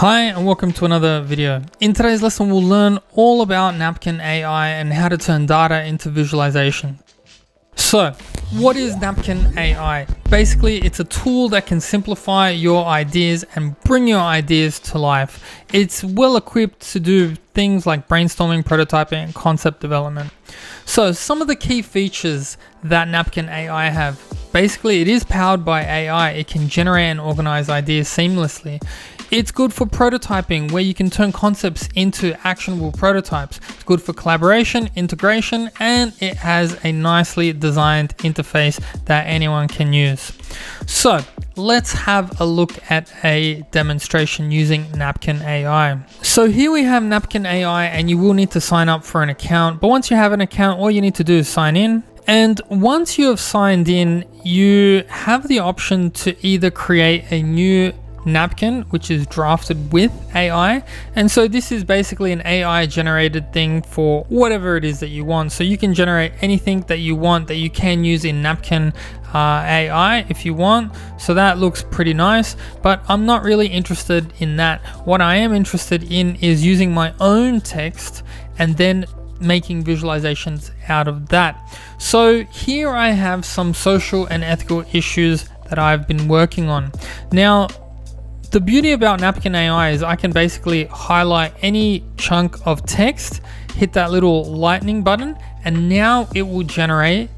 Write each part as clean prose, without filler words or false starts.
Hi and welcome to another video. In today's lesson we'll learn all about Napkin AI and how to turn data into visualization. So what is Napkin AI? Basically it's a tool that can simplify your ideas and bring your ideas to life. It's well equipped to do things like brainstorming, prototyping and concept development. So some of the key features that Napkin AI have. Basically it is powered by AI. It can generate and organize ideas seamlessly. It's good for prototyping where you can turn concepts into actionable prototypes. It's good for collaboration, integration, and it has a nicely designed interface that anyone can use. So let's have a look at a demonstration using Napkin AI. So here we have Napkin AI and you will need to sign up for an account. But once you have an account, all you need to do is sign in. And once you have signed in, you have the option to either create a new napkin, which is drafted with AI. And so this is basically an AI generated thing for whatever it is that you want. So you can generate anything that you want that you can use in Napkin AI if you want. So that looks pretty nice, but I'm not really interested in that. What I am interested in is using my own text and then making visualizations out of that. So here I have some social and ethical issues that I've been working on. Now, the beauty about Napkin AI is I can basically highlight any chunk of text, hit that little lightning button, and now it will generate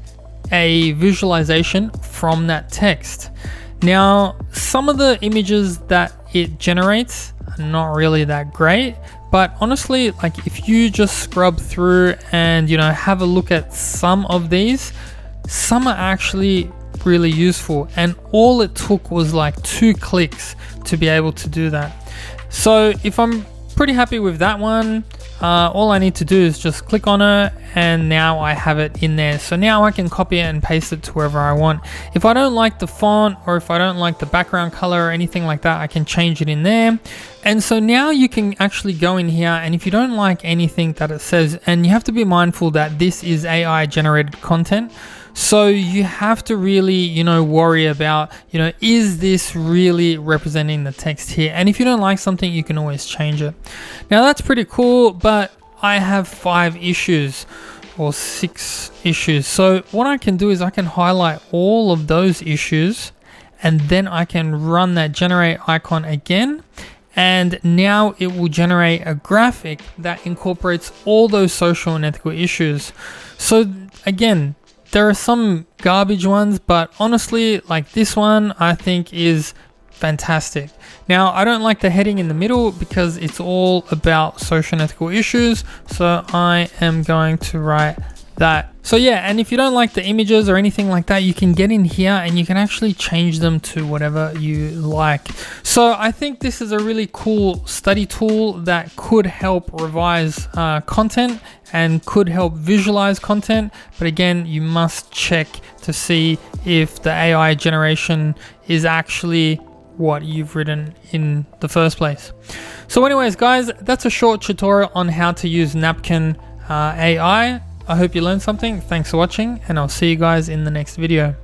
a visualization from that text. Now, some of the images that it generates are not really that great, but honestly, like if you just scrub through and have a look at some of these, some are actually really useful, and all it took was like 2 clicks to be able to do that. So if I'm pretty happy with that one, all I need to do is just click on it and now I have it in there. So now I can copy it and paste it to wherever I want. If I don't like the font or if I don't like the background color or anything like that, I can change it in there. And so now you can actually go in here, and if you don't like anything that it says, and you have to be mindful that this is AI generated content, so you have to really, worry about, is this really representing the text here? And if you don't like something, you can always change it. Now that's pretty cool, but I have 5 issues or 6 issues. So what I can do is I can highlight all of those issues and then I can run that generate icon again. And now it will generate a graphic that incorporates all those social and ethical issues. So again, there are some garbage ones, but honestly, like this one, I think is fantastic. Now, I don't like the heading in the middle because it's all about social and ethical issues. So I am going to write that. So yeah, and if you don't like the images or anything like that, you can get in here and you can actually change them to whatever you like. So I think this is a really cool study tool that could help revise content and could help visualize content. But again, you must check to see if the AI generation is actually what you've written in the first place. So anyways, guys, that's a short tutorial on how to use Napkin AI. I hope you learned something. Thanks for watching, and I'll see you guys in the next video.